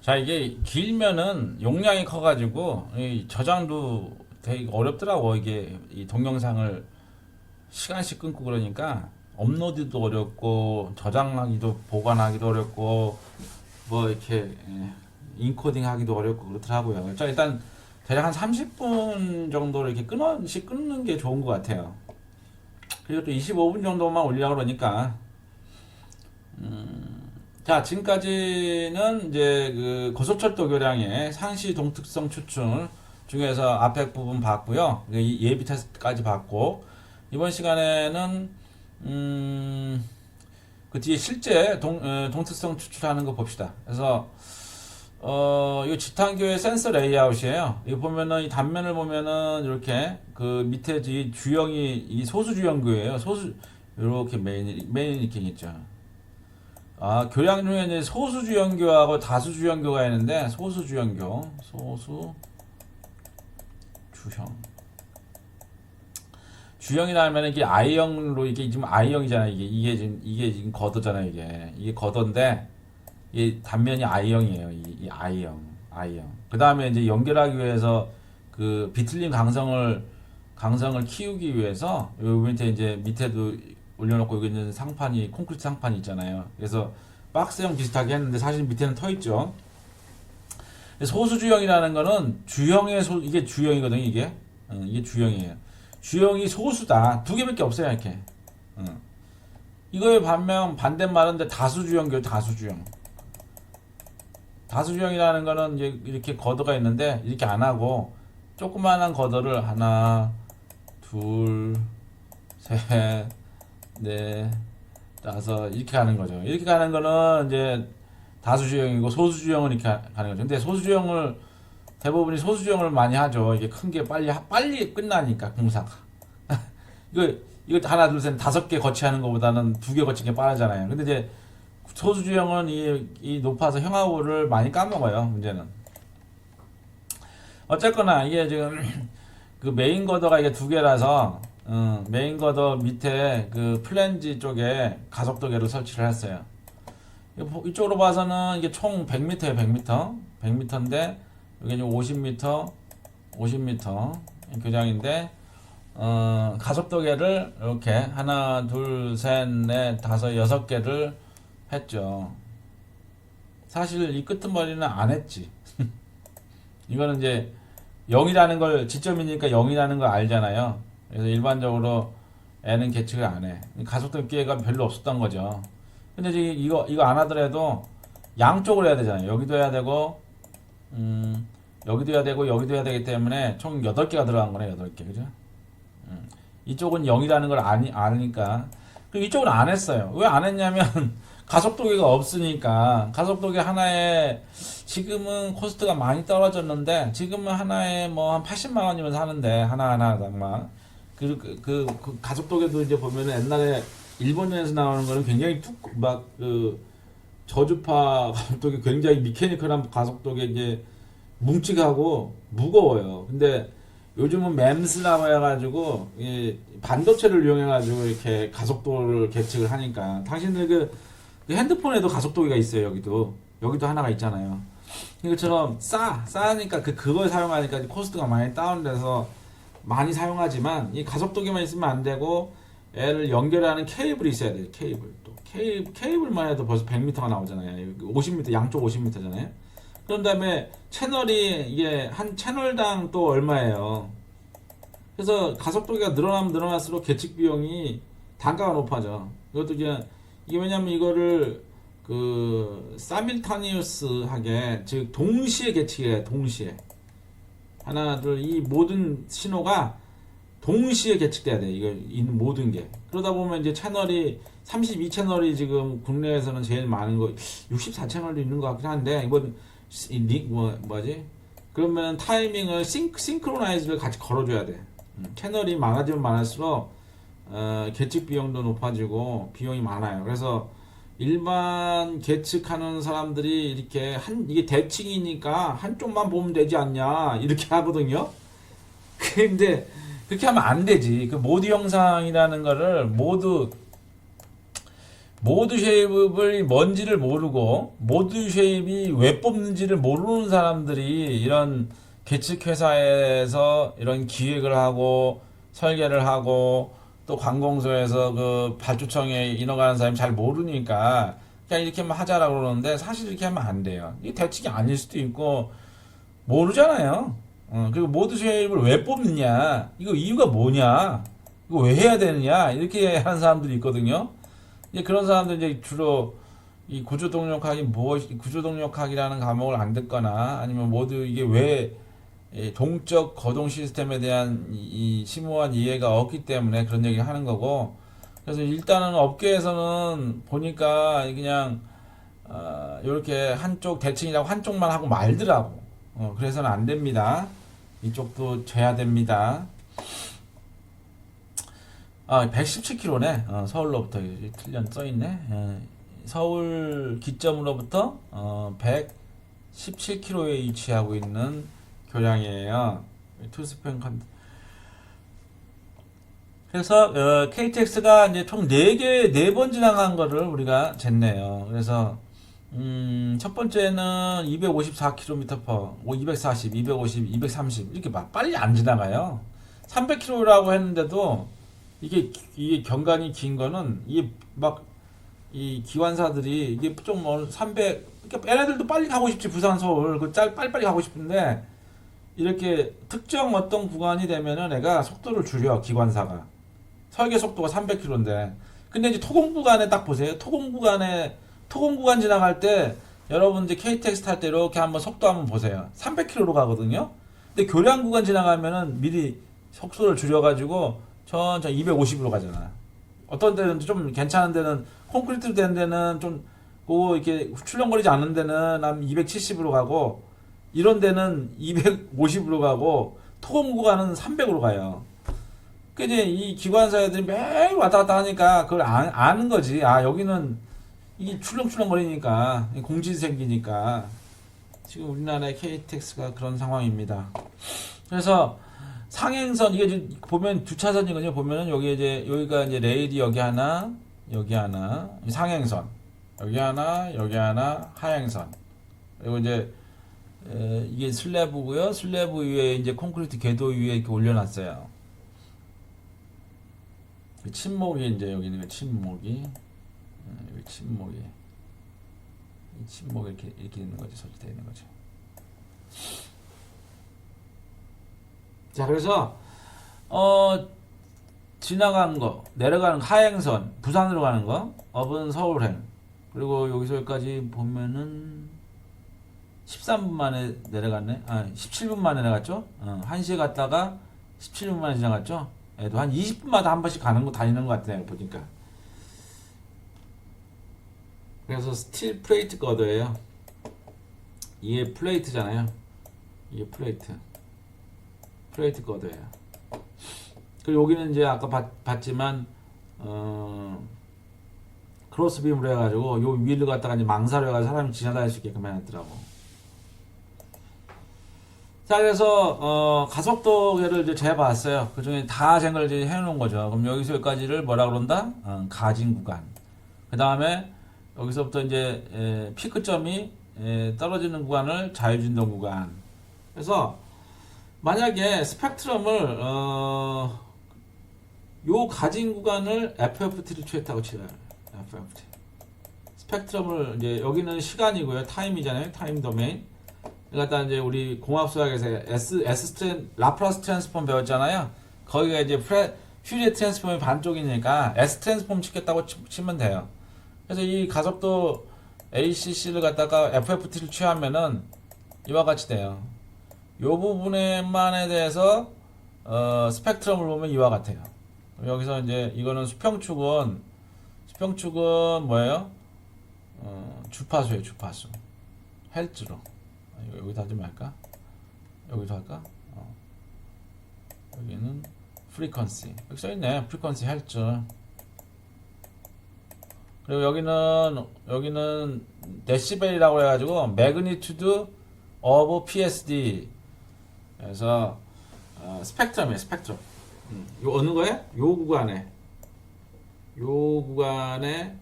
자, 이게 길면은 용량이 커가지고 이 저장도 되게 어렵더라고. 이게 이 동영상을 시간씩 끊고 그러니까 업로드도 어렵고 저장하기도 보관하기도 어렵고 뭐 이렇게 인코딩 하기도 어렵고 그렇더라고요. 자, 일단 대략 한 30분 정도 이렇게 끊는 게 좋은 것 같아요. 그리고 또 25분 정도만 올리려고 그러니까 자, 지금까지는 이제 그 고속철도 교량의 상시 동특성 추출 중에서 앞에 부분 봤고요. 예비 테스트까지 봤고, 이번 시간에는, 그 뒤에 실제 동특성 추출하는 거 봅시다. 그래서, 이 지탄교의 센서 레이아웃이에요. 이거 보면은, 이 단면을 보면은, 이렇게, 그 밑에 이 주형이, 이 소수 주형교예요. 이렇게 메인 이렇게 있죠. 아, 교양 중에 이제 소수주연교하고 다수주연교가 있는데, 소수주형. 주형이라면 이게 I형으로, 이게 지금 I형이잖아요. 이게 지금 거드잖아요. 이게 거던데, 이 단면이 I형이에요. 이 I형. 그 다음에 이제 연결하기 위해서 그 비틀림 강성을 키우기 위해서, 요 밑에 이제 밑에도 올려놓고 여기 있는 상판이, 콘크리트 상판이 있잖아요. 그래서 박스형 비슷하게 했는데 사실 밑에는 터 있죠. 소수주형이라는 거는 이게 주형이거든요. 이게 주형이에요. 주형이 소수다. 두 개밖에 없어요. 이렇게. 이거에 반대말은 다수주형이에요. 다수주형이라는 거는 이제 이렇게 걷어가 있는데 이렇게 안 하고 조그마한 걷어를 하나, 둘, 셋, 넷, 따서 이렇게 가는 거죠. 이렇게 가는 거는 이제 다수주형이고, 소수주형은 이렇게 가는 거죠. 근데 대부분이 소수주형을 많이 하죠. 이게 큰 게 빨리 끝나니까 공사가. 이거 하나 둘 셋 다섯 개 거치하는 것보다는 두 개 거치는 게 빠르잖아요. 근데 이제 소수주형은 이 높아서 형하고를 많이 까먹어요. 문제는. 어쨌거나 이게 지금 그 메인 거더가 이게 두 개라서, 메인 거더 밑에 그 플랜지 쪽에 가속도계를 설치를 했어요. 이쪽으로 봐서는 이게 총 100m예요. 100m인데 여기 이제 50m 교장인데, 가속도계를 이렇게 하나, 둘, 셋, 넷, 다섯, 여섯 개를 했죠. 사실 이 끄트머리는 안 했지. 이거는 이제 0이라는 걸, 지점이니까 0이라는 걸 알잖아요. 그래서 일반적으로 N은 계측을 안 해. 가속도 기회가 별로 없었던 거죠. 근데 지금 이거 안 하더라도 양쪽으로 해야 되잖아요. 여기도 해야 되고, 여기도 해야 되고, 여기도 해야 되기 때문에 총 8개가 들어간 거네, 8개. 그죠? 이쪽은 0이라는 걸 아니까. 그리고 이쪽은 안 했어요. 왜 안 했냐면, 가속도계가 없으니까. 가속도계 하나에, 지금은 코스트가 많이 떨어졌는데, 지금은 하나에 뭐 한 80만 원이면 사는데, 하나당만. 그 가속도계도 이제 보면은 옛날에 일본에서 나오는 거는 굉장히 저주파 가속도계, 굉장히 미케니컬한 가속도계, 이제 뭉치하고 무거워요. 근데 요즘은 맴스라고 해가지고 이 반도체를 이용해가지고 이렇게 가속도를 계측을 하니까, 당신들 그 핸드폰에도 가속도계가 있어요. 여기도 하나가 있잖아요. 이것처럼 싸니까 그걸 사용하니까 코스트가 많이 다운돼서 많이 사용하지만, 이 가속도계만 있으면 안 되고 애를 연결하는 케이블이 있어야 돼요. 케이블만 해도 벌써 100m가 나오잖아요. 50m, 양쪽 50m잖아요. 그런 다음에 채널이, 이게 한 채널당 또 얼마예요. 그래서 가속도계가 늘어나면 늘어날수록 계측 비용이, 단가가 높아져. 이게 왜냐면 이거를 사밀타니우스하게, 즉 동시에 계측해요. 동시에 하나 둘, 이 모든 신호가 동시에 계측돼야 돼. 이거 있는 모든 게. 그러다 보면 이제 채널이 32채널이 지금 국내에서는 제일 많은 거, 64채널도 있는 것 같긴 한데, 이건 뭐지? 그러면 타이밍을 싱크로나이즈를 같이 걸어줘야 돼. 채널이 많아지면 많을수록 계측 비용도 높아지고 비용이 많아요. 그래서 일반 계측하는 사람들이 이게 대칭이니까 한쪽만 보면 되지 않냐 이렇게 하거든요. 근데 그렇게 하면 안 되지. 그 모드 영상이라는 거를 모두 모드 쉐입을 뭔지를 모르고 모드 쉐입이 왜 뽑는지를 모르는 사람들이 이런 계측 회사에서 이런 기획을 하고 설계를 하고 또 관공서에서 그 발주청에 인허가하는 사람이 잘 모르니까 그냥 이렇게만 하자라고 그러는데 사실 이렇게 하면 안 돼요. 이게 대책이 아닐 수도 있고 모르잖아요. 그리고 모드 쉐입을 왜 뽑느냐, 이거 이유가 뭐냐, 이거 왜 해야 되느냐 이렇게 하는 사람들이 있거든요. 이제 그런 사람들 이제 주로 이 구조동력학이 구조동력학이라는 과목을 안 듣거나 아니면 모두 이게 왜 동적 거동 시스템에 대한 이 심오한 이해가 없기 때문에 그런 얘기를 하는 거고. 그래서 일단은 업계에서는 보니까 그냥 이렇게 한쪽 대칭이라고 한쪽만 하고 말더라고. 그래서는 안 됩니다. 이쪽도 재야 됩니다. 117km네. 서울로부터 틀려 써있네. 서울 기점으로부터 117km에 위치하고 있는 교량이에요. 투스펜 컨. 그래서 KTX가 이제 총 4개, 4번 지나간 거를 우리가 쟀네요. 그래서 첫 번째는 254km/, 240, 250, 230 이렇게 막 빨리 안 지나가요. 300km라고 했는데도 이게 경간이 긴 거는 이게 막 이 기관사들이 이게 좀 300, 그러니까 얘네들도 빨리 가고 싶지. 부산 서울 그 빨리빨리 가고 싶은데 이렇게 특정 어떤 구간이 되면은 애가 속도를 줄여. 기관사가 설계 속도가 300km인데 근데 이제 토공 구간에 딱 보세요. 토공 구간 지나갈 때 여러분 이제 KTX 탈 때 이렇게 한번 속도 한번 보세요. 300km로 가거든요. 근데 교량 구간 지나가면은 미리 속도를 줄여가지고 천천히 250으로 가잖아. 어떤 데는 좀 괜찮은 데는 콘크리트로 된 데는 좀 이렇게 출렁거리지 않는 데는 한 270으로 가고 이런 데는 250으로 가고 토공 구간은 300으로 가요. 그 이제 이 기관사 애들이 매일 왔다 갔다 하니까 그걸 아는 거지. 아 여기는 이게 출렁출렁거리니까 공지 생기니까 지금 우리나라의 KTX가 그런 상황입니다. 그래서 상행선 이게 보면 두 차선이거든요. 보면은 여기가 이제 레일이 여기 하나 상행선 여기 하나 하행선. 그리고 이제 이게 슬래브고요. 슬래브 위에 이제 콘크리트 궤도 위에 이렇게 올려놨어요. 침목이 이제 여기 있는 거 침목이 여기 침목이 이 침목이 이렇게 있는 거죠. 설치되어 있는 거죠. 자, 그래서 지나가는 거, 내려가는 거, 하행선, 부산으로 가는 거, 업은 서울행. 그리고 여기서 여기까지 보면은 13분 만에 내려갔네. 17분 만에 내려갔죠. 1시에 갔다가 17분 만에 지나갔죠. 애도 한 20분마다 한 번씩 다니는 것 같아요. 보니까. 그래서 스틸 플레이트 거드예요. 이게 플레이트잖아요. 이게 플레이트 거드예요. 그리고 여기는 이제 아까 봤지만 크로스빔으로 해가지고 요 위를 갖다가 이제 망사로 해가지고 사람이 지나다닐 수 있게끔 해놨더라고. 자, 그래서 가속도계를 이제 재봤어요. 그 중에 다 잰 걸 이제 해놓은 거죠. 그럼 여기서 여기까지를 뭐라 그런다? 가진 구간. 그 다음에 여기서부터 이제 피크점이 떨어지는 구간을 자유진동 구간. 그래서 만약에 스펙트럼을 요 가진 구간을 FFT를 취했다고 치요. FFT. 스펙트럼을 이제 여기는 시간이고요. 타임이잖아요. 타임 도메인. 그러니까 이제 우리 공합수학에서 라플라스 트랜스폼 배웠잖아요. 거기가 이제 퓨리에 트랜스폼이 반쪽이니까 S 트랜스폼 치겠다고 치면 돼요. 그래서 이 가속도 ACC를 갖다가 FFT를 취하면은 이와 같이 돼요. 요 부분에만에 대해서 스펙트럼을 보면 이와 같아요. 여기서 이제 이거는 수평축은 뭐예요? 주파수예요. 주파수. 헬츠로. 여기다 하지 말까? 여기도 할까? 여기는 프리퀀시. 여기 써있네. 프리퀀시 헬츠. 그리고 여기는 데시벨이라고 해가지고 매그니튜드 오브 PSD. 그래서 스펙트럼이에요. 스펙트럼. 요 어느 거에? 요 구간에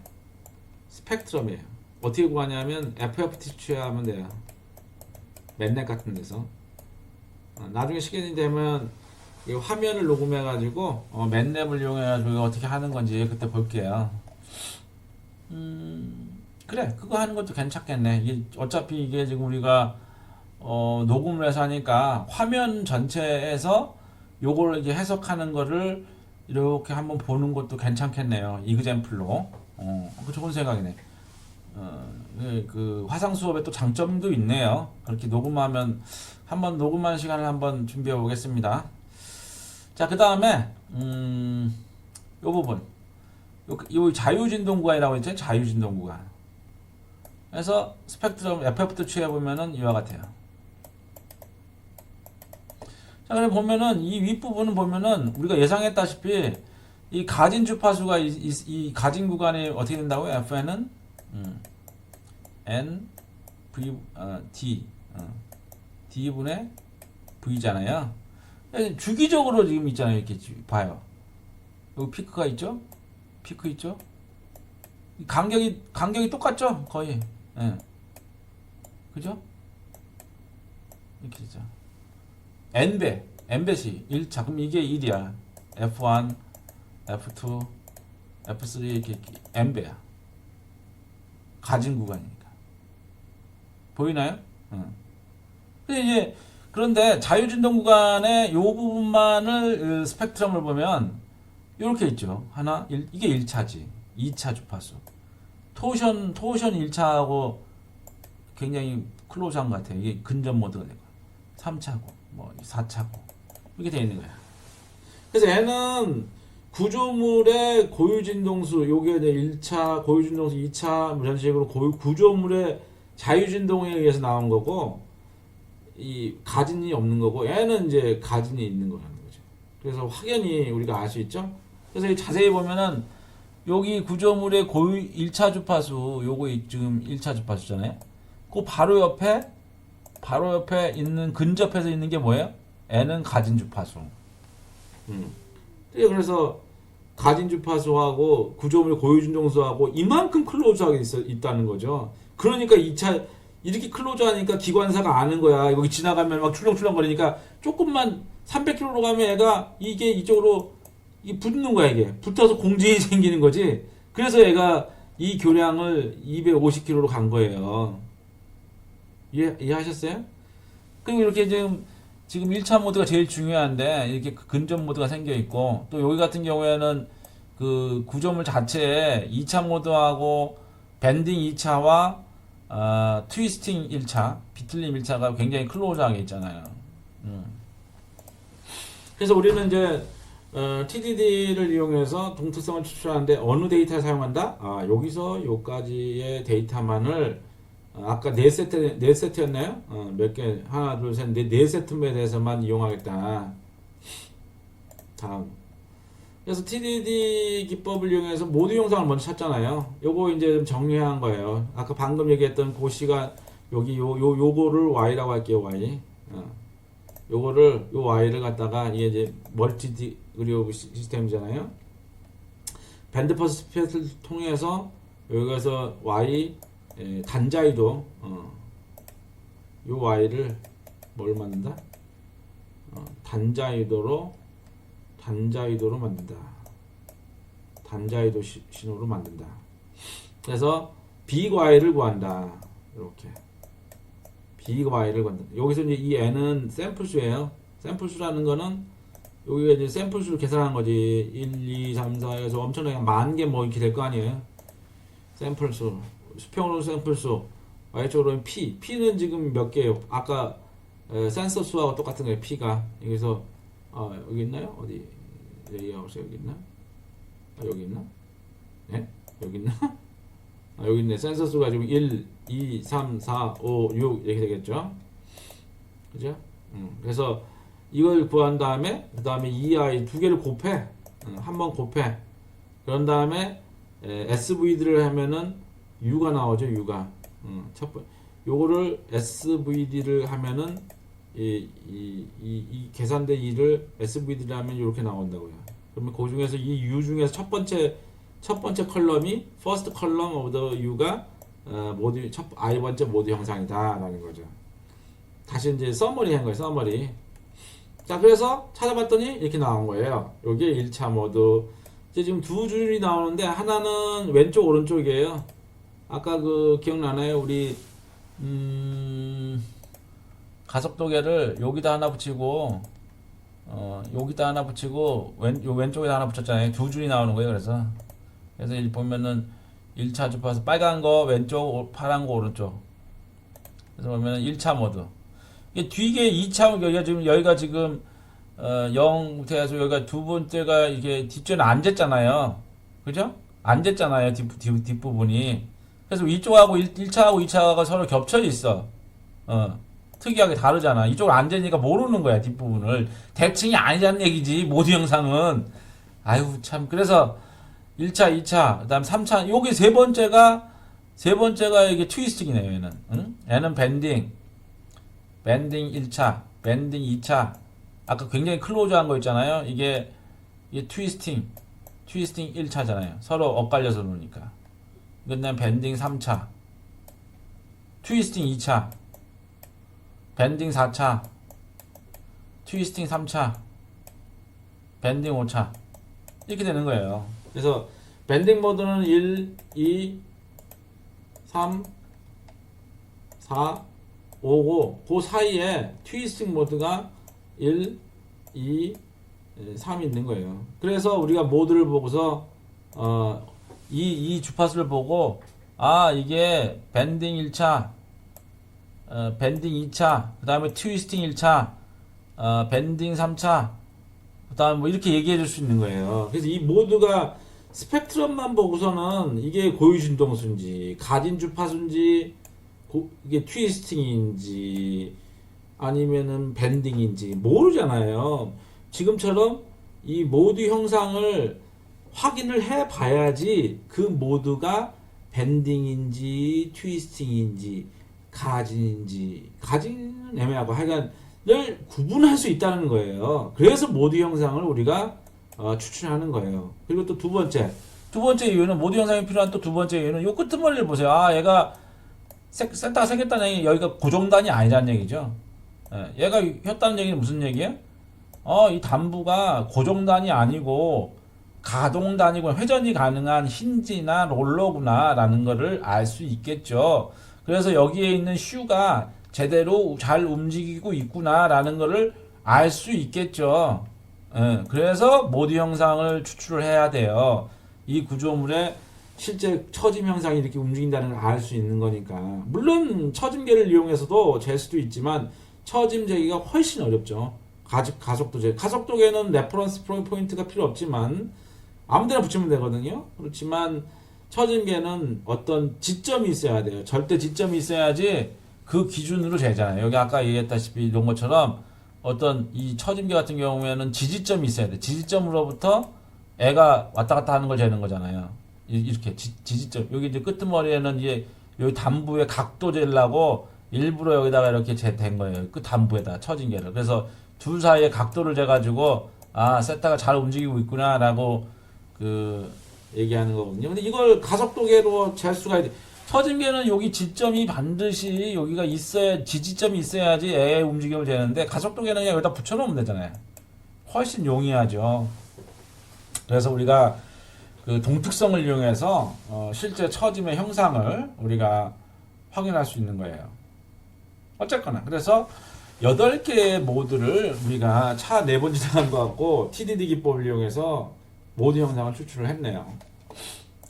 스펙트럼이에요. 어떻게 구하냐면 FFT 취하면 돼요. 맨넷 같은 데서. 나중에 시간이 되면 이 화면을 녹음해 가지고 맨랩을 이용해 가지고 어떻게 하는 건지 그때 볼게요. 그래, 그거 하는 것도 괜찮겠네. 이게 어차피 이게 지금 우리가 녹음을 해서 하니까 화면 전체에서 요걸 이제 해석하는 거를 이렇게 한번 보는 것도 괜찮겠네요. 이그젬플로. 그 좋은 생각이네. 그 화상 수업에 또 장점도 있네요. 그렇게 녹음하면 한번 녹음하는 시간을 한번 준비해 보겠습니다. 자, 그 다음에 요 부분, 요 자유진동 구간이라고 했죠. 자유진동 구간. 그래서 스펙트럼 FF도 취해 보면은 이와 같아요. 자, 그래 보면은 이 윗부분은 보면은 우리가 예상했다시피 이 가진 주파수가 이 가진 구간이 어떻게 된다고요? FN은 N V D D분의 V잖아요. 주기적으로 지금 있잖아요. 이렇게 봐요. 여기 피크가 있죠? 피크 있죠? 간격이 똑같죠? 거의. 예. 그죠? 이렇게 있죠. N배씩 1차. 그럼 이게 1이야. F1, F2, F3 이렇게 N배야. 가진 구간이니까. 보이나요? 근데 이제 그런데 자유진동 구간의 요 부분만을 스펙트럼을 보면 이렇게 있죠. 하나, 이게 1차지. 2차 주파수. 토션 1차하고 굉장히 클로즈한 것 같아요. 이게 근접 모드가 되고 3차고 뭐 4차고 이렇게 되어 있는 거야. 그래서 얘는 구조물의 고유진동수, 요게 이제 1차 고유진동수, 2차 이런 식으로 구조물의 자유진동에 의해서 나온 거고, 이 가진이 없는 거고, 얘는 이제 가진이 있는 거라는 거죠. 그래서 확연히 우리가 알 수 있죠. 그래서 자세히 보면은 여기 구조물의 고유 1차 주파수, 요거 지금 1차 주파수잖아요. 그 바로 옆에 있는 근접해서 있는 게 뭐예요? N은 가진 주파수. 그래서 가진 주파수하고 구조물의 고유진동수하고 이만큼 클로즈하게 있다는 거죠. 그러니까 2차 이렇게 클로즈하니까 기관사가 아는 거야. 여기 지나가면 막 출렁출렁 거리니까 조금만 300km로 가면 얘가 이게 이쪽으로 붙는 거야. 이게 붙어서 공진이 생기는 거지. 그래서 얘가 이 교량을 250km로 간 거예요. 이해하셨어요? 그리고 이렇게 지금 1차 모드가 제일 중요한데 이렇게 근접 모드가 생겨 있고, 또 여기 같은 경우에는 그 구조물 자체에 2차 모드하고 밴딩 2차와 트위스팅 1차, 비틀림 1차가 굉장히 클로즈하게 있잖아요. 그래서 우리는 이제 TDD를 이용해서 동특성을 추출하는데 어느 데이터를 사용한다? 여기서 요까지의 데이터만을 아까 네 세트였나요? 몇 개? 하나, 둘, 셋, 네 세트에 대해서만 이용하겠다. 다음. 그래서 TDD 기법을 이용해서 모두 영상을 먼저 찾잖아요. 요거 이제 좀 정리한 거예요. 아까 방금 얘기했던 그 시간, 여기 요거를 Y라고 할게요, Y. 요 Y를 갖다가 이게 이제 멀티 디그리 시스템이잖아요. 밴드 퍼스피트를 통해서 여기서 Y 단자이도 요 Y를 뭘 만든다? 단자이도로 만든다. 단자이도 신호로 만든다. 그래서 빅 Y를 구한다. 이렇게 빅 Y를 구한다. 여기서 이제 이 N은 샘플수예요. 샘플수라는 거는 여기가 이제 샘플수를 계산한 거지. 1, 2, 3, 4 해서 엄청나게 만 개 뭐 이렇게 될 거 아니에요. 샘플수. 수평으로 샘플수, Y쪽으로는 P는 지금 몇 개예요? 아까 센서 수하고 똑같은 거예요. P가 여기서 여기 있나요? 어디 레이아웃에 여기 있나? 여기 있나? 네? 여기 있나? 여기 있네. 센서 수가 지금 1, 2, 3, 4, 5, 6 이렇게 되겠죠? 그죠? 그래서 이걸 구한 다음에 그 다음에 EI 두 개를 곱해. 한번 곱해. 그런 다음에 SVD를 하면은 U가 나오죠. U가 첫 번째 요거를 SVD를 하면은 이 계산된 E를 SVD를 하면 이렇게 나온다고요. 그러면 그 중에서 이 U 중에서 첫 번째 첫 번째 컬럼이 first column of the U가 모듈 첫 I 번째 모듈 형상이다라는 거죠. 다시 이제 서머리 한 거예요. 서머리. 자, 그래서 찾아봤더니 이렇게 나온 거예요. 요게 1차 모드. 이제 지금 두 줄이 나오는데 하나는 왼쪽 오른쪽이에요. 아까 그 기억나나요? 우리 가속도계를 여기다 하나 붙이고 여기다 하나 붙이고 요 왼쪽에다 하나 붙였잖아요. 두 줄이 나오는 거예요. 그래서 보면은 1차 주파수 빨간 거 왼쪽, 파란 거 오른쪽. 그래서 보면은 1차 모드. 이게 뒤에 2차 여기가 지금 0부터 해서 여기가 두 번째가 이게 뒷줄은 안 쟀잖아요. 그죠? 안 쟀잖아요. 뒷부분이. 그래서 이쪽하고 1차하고 2차가 서로 겹쳐 있어. 특이하게 다르잖아. 이쪽을 안 재니까 모르는 거야, 뒷부분을. 대칭이 아니라는 얘기지, 모드 영상은. 아유, 참. 그래서 1차, 2차, 그 다음 3차, 요게 세 번째가 이게 트위스팅이네요, 얘는. 응? 얘는 밴딩 1차, 밴딩 2차. 아까 굉장히 클로즈한 거 있잖아요. 이게 트위스팅 1차잖아요. 서로 엇갈려서 노니까. 그 다음 밴딩 3차, 트위스팅 2차, 밴딩 4차, 트위스팅 3차, 밴딩 5차. 이렇게 되는 거예요. 그래서 밴딩 모드는 1, 2, 3, 4, 5고 그 사이에 트위스팅 모드가 1, 2, 3 있는 거예요. 그래서 우리가 모드를 보고서 이 주파수를 보고 이게 밴딩 1차, 밴딩 2차, 그 다음에 트위스팅 1차, 밴딩 3차, 그 다음에 뭐 이렇게 얘기해 줄 수 있는 거예요. 그래서 이 모드가 스펙트럼만 보고서는 이게 고유진동수인지, 가진 주파수인지, 이게 트위스팅인지, 아니면은 밴딩인지 모르잖아요. 지금처럼 이 모드 형상을 확인을 해 봐야지 그 모드가 밴딩인지, 트위스팅인지, 가진은 애매하고 하여간 늘 구분할 수 있다는 거예요. 그래서 모드 형상을 우리가 추출하는 거예요. 그리고 또 두 번째 이유는 모드 형상이 필요한 또 두 번째 이유는 요 끄트머리를 보세요. 얘가 센터가 생겼다는 얘기, 여기가 고정단이 아니라는 얘기죠. 얘가 혔다는 얘기는 무슨 얘기예요? 이 단부가 고정단이 아니고 가동단이고 회전이 가능한 힌지나 롤러구나 라는 거를 알 수 있겠죠. 그래서 여기에 있는 슈가 제대로 잘 움직이고 있구나 라는 거를 알 수 있겠죠. 그래서 모드 형상을 추출을 해야 돼요. 이 구조물의 실제 처짐 형상이 이렇게 움직인다는 걸 알 수 있는 거니까. 물론 처짐계를 이용해서도 잴 수도 있지만 처짐 재기가 훨씬 어렵죠. 가속도계는 레퍼런스 포인트가 필요 없지만 아무데나 붙이면 되거든요. 그렇지만 처짐계는 어떤 지점이 있어야 돼요. 절대 지점이 있어야지 그 기준으로 재잖아요. 여기 아까 얘기했다시피 이런 것처럼 어떤 이 처짐계 같은 경우에는 지지점이 있어야 돼. 지지점으로부터 애가 왔다 갔다 하는 걸 재는 거잖아요. 이렇게 지지점. 여기 이제 끄트머리에는 이제 여기 단부의 각도 재려고 일부러 여기다가 이렇게 된 거예요. 그 단부에다 처짐계를. 그래서 둘 사이의 각도를 재가지고 세타가 잘 움직이고 있구나라고 얘기하는 거거든요. 근데 이걸 가속도계로 잴 수가 있대. 처짐계는 여기 지점이 반드시 여기가 있어야, 지지점이 있어야지 애의 움직임을 재는데 가속도계는 그냥 여기다 붙여놓으면 되잖아요. 훨씬 용이하죠. 그래서 우리가 그 동특성을 이용해서 실제 처짐의 형상을 우리가 확인할 수 있는 거예요. 어쨌거나 그래서 8개의 모드를 우리가 차 4번 지나간 것 같고 TDD 기법을 이용해서 모드 형상을 추출을 했네요.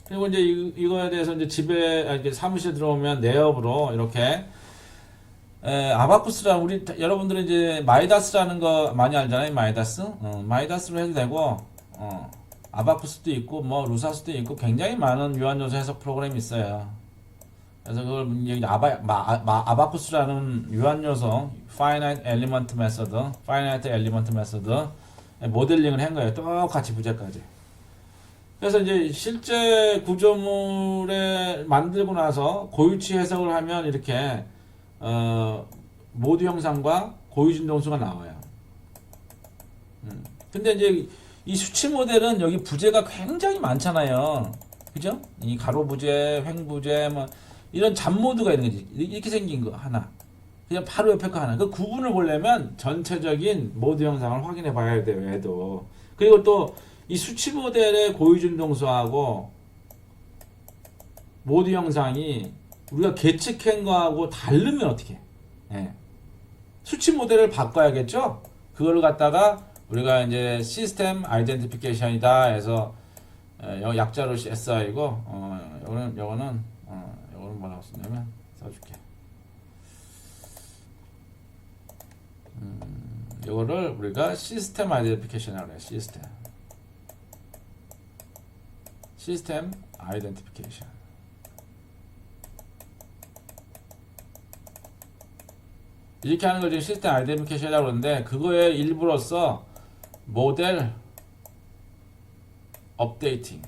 그리고 이제 이거에 대해서 이제 집에 사무실에 들어오면 내역으로 이렇게 아바쿠스라 우리 여러분들은 이제 마이다스라는 거 많이 알잖아요. 마이다스로 해도 되고 아바쿠스도 있고 뭐 루사스도 있고 굉장히 많은 유한요소 해석 프로그램이 있어요. 그래서 그걸 여기 아바쿠스라는 유한요소 Finite Element Method 모델링을 한 거예요. 똑같이 부재까지. 그래서 이제 실제 구조물에 만들고 나서 고유치 해석을 하면 이렇게 모드 형상과 고유 진동수가 나와요. 근데 이제 이 수치 모델은 여기 부재가 굉장히 많잖아요. 그죠? 이 가로 부재, 횡 부재, 뭐 이런 잡모드가 있는 거지. 이렇게 생긴 거 하나. 그냥 바로 옆에 거 하나. 그 구분을 보려면 전체적인 모드 영상을 확인해 봐야 돼요. 얘도. 그리고 또 이 수치 모델의 고유진동수하고 모드 영상이 우리가 계측한 거하고 다르면 어떻게 해? 예. 수치 모델을 바꿔야겠죠? 그걸 갖다가 우리가 이제 시스템 아이덴티피케이션이다 해서 약자로 SI고 요거는 뭐라고 쓰냐면 써줄게. 요거를 우리가 시스템 아이덴티피케이션이라고 해요. 시스템 아이덴티피케이션. 이렇게 하는 걸 지금 시스템 아이덴티피케이션이라고 그러는데 그거의 일부로서 모델 업데이팅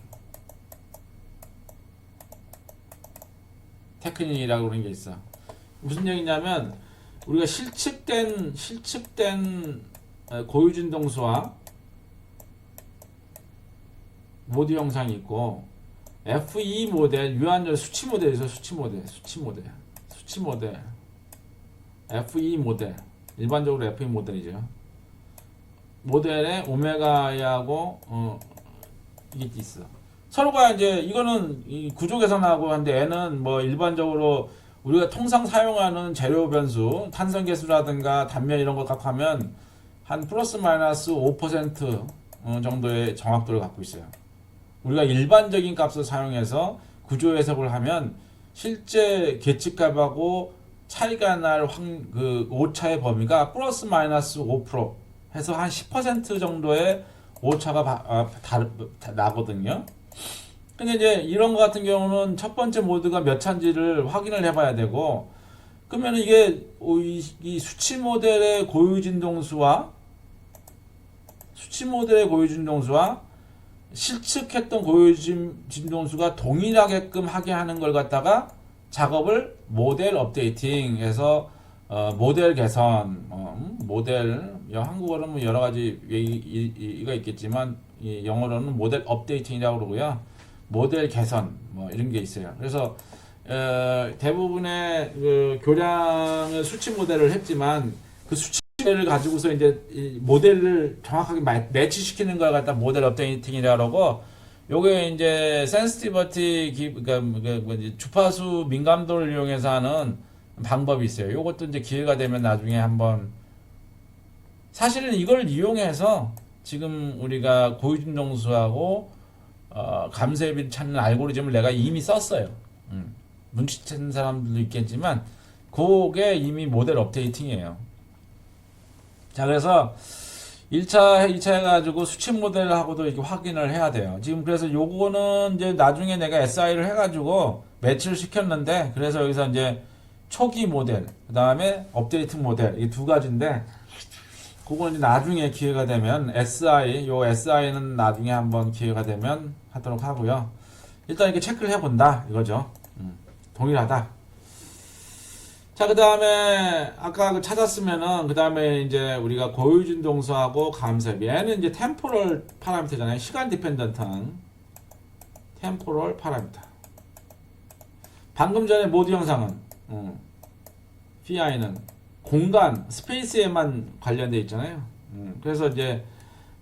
테크닉이라고 그러는 게 있어. 무슨 얘기냐면 우리가 실측된 고유진동수와 모드 영상이 있고 FE 모델 유한절 수치 모델에서 수치 모델 FE 모델 일반적으로 FE 모델이죠. 모델에 오메가하고 이게 있어. 서로가 이제 이거는 이 구조 계산하고 한데 얘는 뭐 일반적으로 우리가 통상 사용하는 재료 변수 탄성계수라든가 단면 이런 거 갖고 하면 한 플러스 마이너스 5% 정도의 정확도를 갖고 있어요. 우리가 일반적인 값을 사용해서 구조 해석을 하면 실제 계측값하고 차이가 날 그 오차의 범위가 플러스 마이너스 5% 해서 한 10% 정도의 오차가 나거든요. 근데 이제 이런 거 같은 경우는 첫 번째 모드가 몇 차인지를 확인을 해봐야 되고, 그러면 이게 이 수치 모델의 고유진동수와 실측했던 고유진동수가 동일하게끔 하게 하는 걸 갖다가 작업을 모델 업데이팅해서 모델 개선, 모델 한국어로는 뭐 여러 가지 얘기가 있겠지만 영어로는 모델 업데이팅이라고 그러고요. 모델 개선 뭐 이런 게 있어요. 그래서 대부분의 그 교량을 수치 모델을 했지만 그 수치 모델을 가지고서 이제 이 모델을 정확하게 매치시키는 걸 갖다 모델 업데이팅이라고 하고, 요게 이제 센시티비티 그러니까 주파수 민감도를 이용해서 하는 방법이 있어요. 요것도 이제 기회가 되면 나중에 한번, 사실은 이걸 이용해서 지금 우리가 고유진동수하고 감쇄비를 찾는 알고리즘을 내가 이미 썼어요. 눈치챈 사람들도 있겠지만 그게 이미 모델 업데이팅이에요. 자, 그래서 1차 해가지고 수치 모델하고도 이렇게 확인을 해야 돼요. 지금 그래서 요거는 이제 나중에 내가 SI를 해가지고 매치를 시켰는데, 그래서 여기서 이제 초기 모델, 그 다음에 업데이트 모델, 이 두 가지인데, 그거는 이제 나중에 기회가 되면 SI는 나중에 한번 기회가 되면 하도록 하고요. 일단 이렇게 체크를 해본다 이거죠. 동일하다. 자, 그 다음에 아까 찾았으면은 그 다음에 이제 우리가 고유진동수하고 감쇄비, 얘는 이제 템포럴 파라미터잖아요. 시간 디펜던트한 템포럴 파라미터. 방금 전에 모드 영상은 PI는 공간 스페이스에만 관련돼 있잖아요. 그래서 이제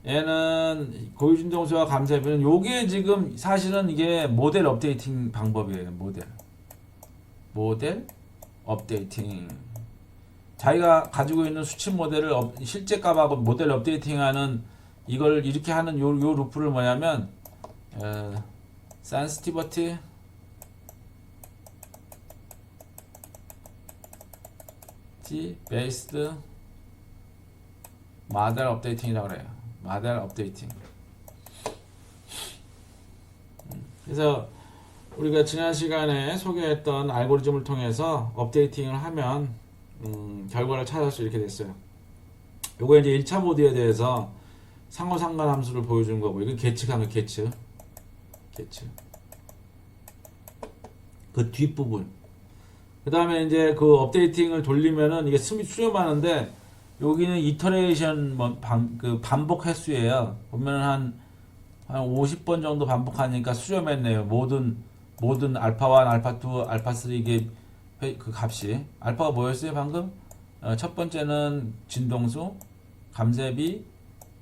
얘는 고유진동수와 감쇄비는 요게 지금 사실은 이게 모델 업데이팅 방법이에요. 모델 업데이팅. 자기가 가지고 있는 수치 모델을 실제 값하고 모델 업데이팅하는 이걸 이렇게 하는 요 루프를 뭐냐면 sensitivity based model updating이라고 그래요. 모델 업데이팅. 그래서 우리가 지난 시간에 소개했던 알고리즘을 통해서 업데이팅을 하면 결과를 찾을 수 이렇게 됐어요. 요거 이제 1차 모드에 대해서 상호상관 함수를 보여주는 거고, 이건 계측하면 계측. 그 뒷부분. 그 다음에 이제 그 업데이팅을 돌리면은 이게 수렴하는데 여기는 이터레이션 그 반복 횟수예요. 보면 한 50번 정도 반복하니까 수렴했네요. 모든 알파 1, 알파 2, 알파 3 이게 그 값이 알파가 뭐였어요 방금? 첫 번째는 진동수, 감쇄비,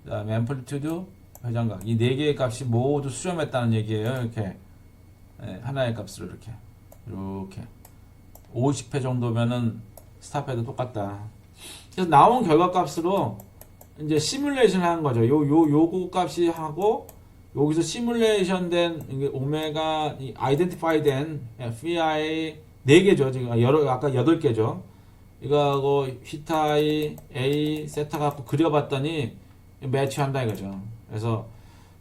그다음에 앰플리튜드, 회전각 이 네 개의 값이 모두 수렴했다는 얘기예요. 이렇게 하나의 값으로 이렇게 50회 정도면은 스탑해도 똑같다. 그래서 나온 결과 값으로 이제 시뮬레이션 하는 거죠. 요거 값이 하고 여기서 시뮬레이션 된 이게 오메가 아이덴티파이 된 phi 4개죠. 지금 아까 8개죠. 이거하고 휘타이 A 세타 갖고 그려봤더니 매치한다 이거죠. 그래서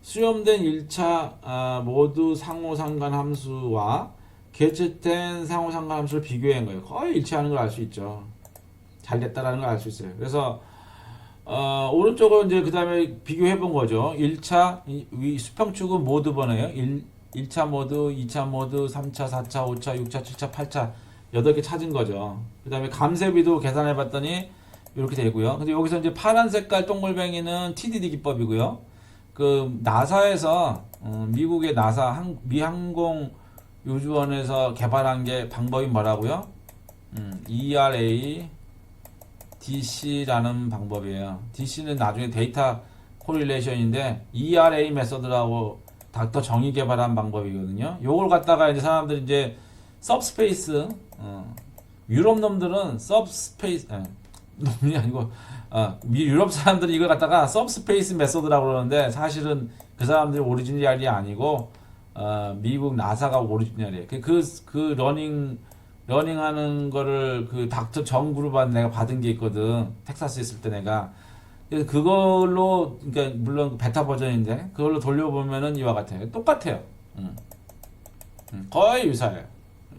수렴된 1차 모두 상호상관 함수와 개체된 상호상관 함수를 비교한 거예요. 거의 일치하는 걸 알 수 있죠. 잘 됐다라는 걸 알 수 있어요. 그래서 오른쪽으로 이제 그 다음에 비교해 본 거죠. 1차 수평축은 모두 번호예요. 1차 모드, 2차 모드, 3차, 4차, 5차, 6차, 7차, 8차 8개 찾은 거죠. 그 다음에 감쇄비도 계산해 봤더니 이렇게 되고요. 근데 여기서 이제 파란 색깔 동글뱅이는 TDD 기법이고요. 그 나사에서 미국의 나사 미항공 우주원에서 개발한 게 방법이 뭐라고요? ERA DC라는 방법이에요. DC는 나중에 데이터 코릴레이션인데 ERA 메서드라고 닥터 정의 개발한 방법이거든요. 요걸 갖다가 이제 사람들이 이제 서브스페이스 유럽 놈들은 서브스페이스 놈이 아니고 유럽 사람들이 이걸 갖다가 서브스페이스 메서드라고 그러는데 사실은 그 사람들이 오리지널이 아니고 미국 나사가 오리지널이에요. 그 러닝하는 거를 그 닥터 정 그룹한 내가 받은 게 있거든. 텍사스 있을 때 내가. 그래서 그걸로 그러니까 물론 베타 버전인데 그걸로 돌려보면은 이와 같아요. 똑같아요. 거의 유사해요.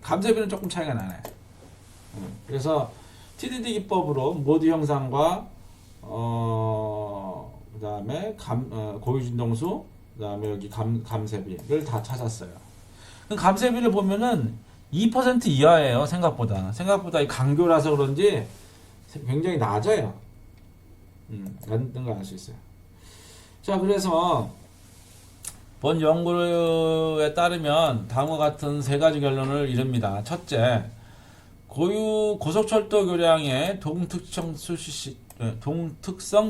감쇄비는 조금 차이가 나네. 그래서 TDD 기법으로 모드 형상과 그다음에 고유 진동수, 그다음에 여기 감쇄비를 다 찾았어요. 감쇄비를 보면은 2% 이하예요. 생각보다 이 강교라서 그런지 굉장히 낮아요. 낮은 걸 알 수 있어요. 자, 그래서 본 연구에 따르면 다음과 같은 세 가지 결론을 이룹니다. 첫째, 고속철도 교량의 동특성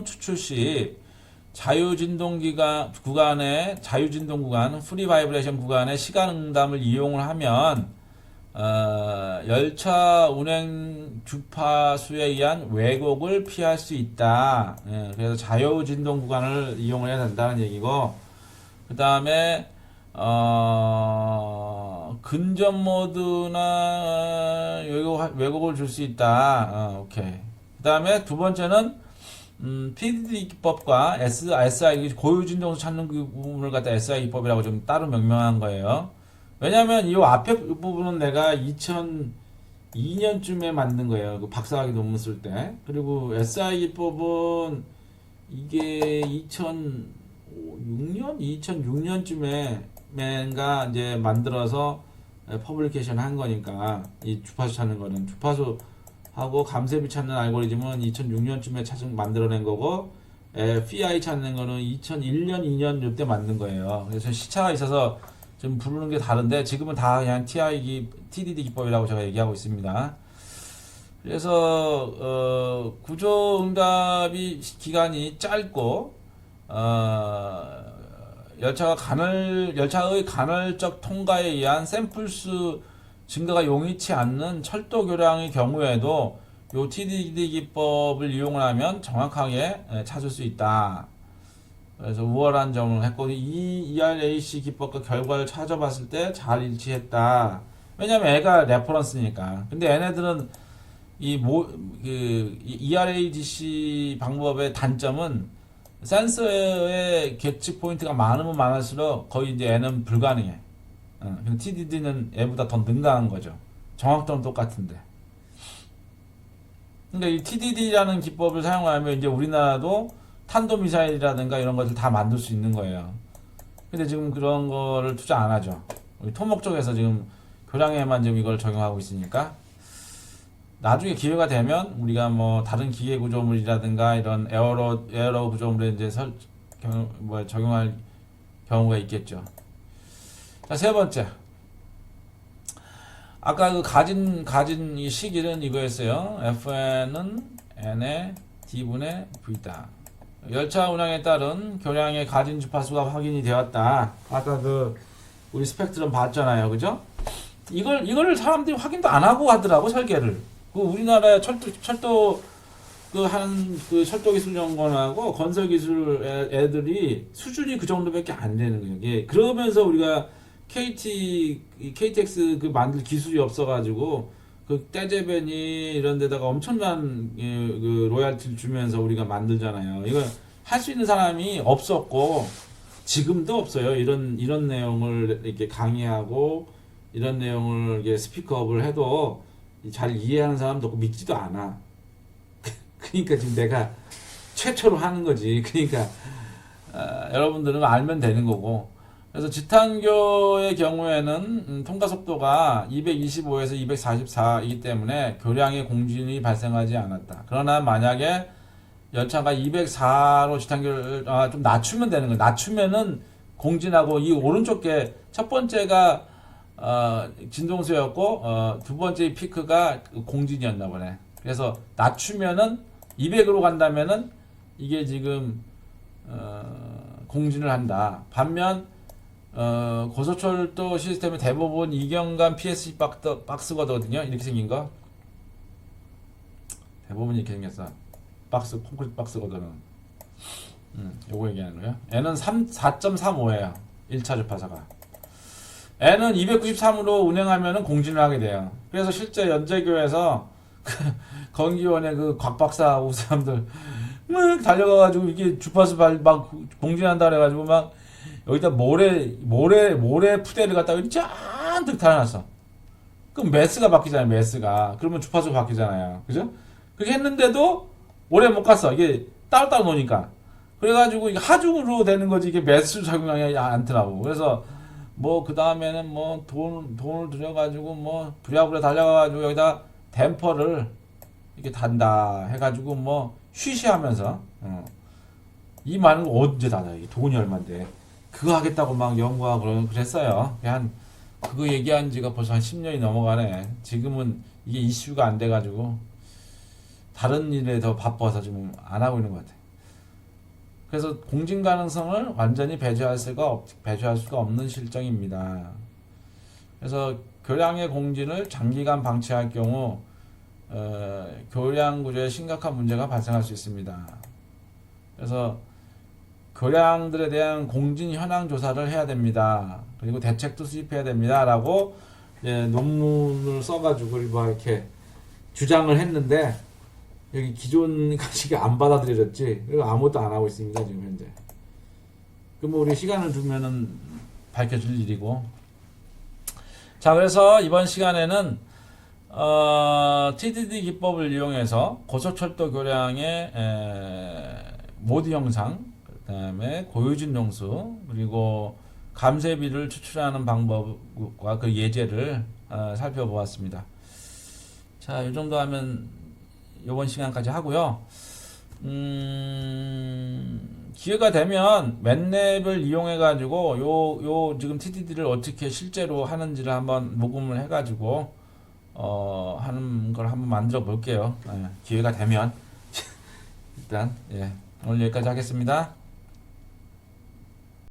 추출 시 자유진동 구간, 프리 바이브레이션 구간의 시간 응답을 이용을 하면 열차 운행 주파수에 의한 왜곡을 피할 수 있다. 그래서 자유진동 구간을 이용을 해야 된다는 얘기고, 그 다음에 근접 모드나 왜곡을 줄 수 있다. 오케이. 그 다음에 두 번째는 PDD 기법과 SI 고유 진동수 찾는 그 부분을 갖다 SI 기법이라고 좀 따로 명명한 거예요. 왜냐면 이 앞에 부분은 내가 2002년쯤에 만든 거예요. 그 박사학위 논문 쓸 때. 그리고 SI 기법은 이게 2006년쯤에가 이제 만들어서 퍼블리케이션 한 거니까 이 주파수 찾는 거는 주파수하고 감쇄비 찾는 알고리즘은 2006년쯤에 만들어낸 거고 PI 찾는 거는 2001년, 2년 이때 만든 거예요. 그래서 시차가 있어서 좀 부르는 게 다른데 지금은 다 그냥 TDD 기법이라고 제가 얘기하고 있습니다. 그래서 구조 응답이 기간이 짧고 열차의 간헐적 통과에 의한 샘플수 증가가 용이치 않는 철도 교량의 경우에도 요 TDD 기법을 이용을 하면 정확하게 찾을 수 있다. 그래서 우월한 점을 했고, 이 ERAC 기법과 결과를 찾아봤을 때 잘 일치했다. 왜냐면 애가 레퍼런스니까. 근데 얘네들은 ERADC 방법의 단점은 센서의 계측 포인트가 많으면 많을수록 거의 이제 얘는 불가능해. 근데 TDD는 얘보다 더 능가한 거죠. 정확도는 똑같은데. 그러니까 이 TDD라는 기법을 사용하면 이제 우리나라도 탄도미사일이라든가 이런 것들 다 만들 수 있는 거예요. 근데 지금 그런 거를 투자 안 하죠. 우리 토목 쪽에서 지금 교량에만 지금 이걸 적용하고 있으니까. 나중에 기회가 되면 우리가 뭐 다른 기계 구조물이라든가 이런 에어로 구조물에 이제 적용할 경우가 있겠죠. 자, 세 번째. 아까 그 가진 이 식일은 이거였어요. Fn은 N의 D분의 V다. 열차 운항에 따른 교량의 가진 주파수가 확인이 되었다. 아까 그 우리 스펙트럼 봤잖아요. 그죠? 이걸 사람들이 확인도 안 하고 하더라고, 설계를. 그 우리나라의 철도 그 철도 기술 연구원하고 건설 기술 애들이 수준이 그 정도밖에 안 되는 거예요. 예. 그러면서 우리가 KTX 그 만들 기술이 없어가지고 그 떼제베니 이런 데다가 엄청난 그 로얄티를 주면서 우리가 만들잖아요. 이거 할 수 있는 사람이 없었고 지금도 없어요. 이런 내용을 이렇게 강의하고 이런 내용을 이게 스피커업을 해도 잘 이해하는 사람도 없고 믿지도 않아. 그러니까 지금 내가 최초로 하는 거지. 그러니까 여러분들은 알면 되는 거고. 그래서 지탄교의 경우에는 통과 속도가 225에서 244이기 때문에 교량의 공진이 발생하지 않았다. 그러나 만약에 열차가 204로 지탄교를 좀 낮추면 되는 거예요. 낮추면은 공진하고 이 오른쪽 게 첫 번째가 진동수였고 두 번째 피크가 공진이었나 보네. 그래서 낮추면은 200으로 간다면은 이게 지금 공진을 한다. 반면 고속철도 시스템의 대부분 이경감 PSG 박스거든요. 이렇게 생긴 거. 대부분 이렇게 생겼어. 박스, 콘크리트 박스거든요. 요거 얘기하는 거예요. N은 4.35예요. 1차 주파사가. N은 293으로 운행하면은 공진을 하게 돼요. 그래서 실제 연제교에서 건기원의 그 곽박사하고 사람들 막 달려가가지고 이게 주파수 막 공진한다 그래가지고 막 여기다 모래 푸대를 갖다가 잔뜩 달아놨어. 그럼 매스가 바뀌잖아요. 매스가. 그러면 주파수가 바뀌잖아요. 그죠? 그렇게 했는데도 오래 못 갔어. 이게 따로따로 노니까. 그래가지고 이게 하중으로 되는 거지 이게 매수 작용하지 않더라고. 그래서 뭐 그 다음에는 뭐 돈을 들여가지고 뭐 부랴부랴 달려가가지고 여기다 댐퍼를 이렇게 단다 해가지고 뭐 쉬쉬하면서 이 많은 거 언제 닫아? 이게 돈이 얼만데 그거 하겠다고 막 연구하고 그랬어요. 그거 얘기한 지가 벌써 한 10년이 넘어가네. 지금은 이게 이슈가 안 돼가지고 다른 일에 더 바빠서 지금 안 하고 있는 것 같아. 그래서 공진 가능성을 완전히 배제할 수가 없는 실정입니다. 그래서 교량의 공진을 장기간 방치할 경우 교량 구조에 심각한 문제가 발생할 수 있습니다. 그래서 교량들에 대한 공진 현황 조사를 해야 됩니다. 그리고 대책도 수립해야 됩니다. 라고 논문을 써가지고 이렇게 주장을 했는데 여기 기존 가치가 안 받아들여졌지. 그리고 아무것도 안 하고 있습니다. 지금 현재. 그럼 우리 시간을 두면은 밝혀질 일이고. 자, 그래서 이번 시간에는 TDD 기법을 이용해서 고속철도 교량의 모드 형상, 그 다음에 고유진 농수, 그리고 감쇄비를 추출하는 방법과 그 예제를 살펴보았습니다. 자, 이 정도 하면 이번 시간까지 하고요. 기회가 되면 맨랩을 이용해 가지고 요 지금 TDD를 어떻게 실제로 하는지를 한번 녹음을 해 가지고 하는 걸 한번 만들어 볼게요. 기회가 되면 일단 오늘 여기까지 하겠습니다.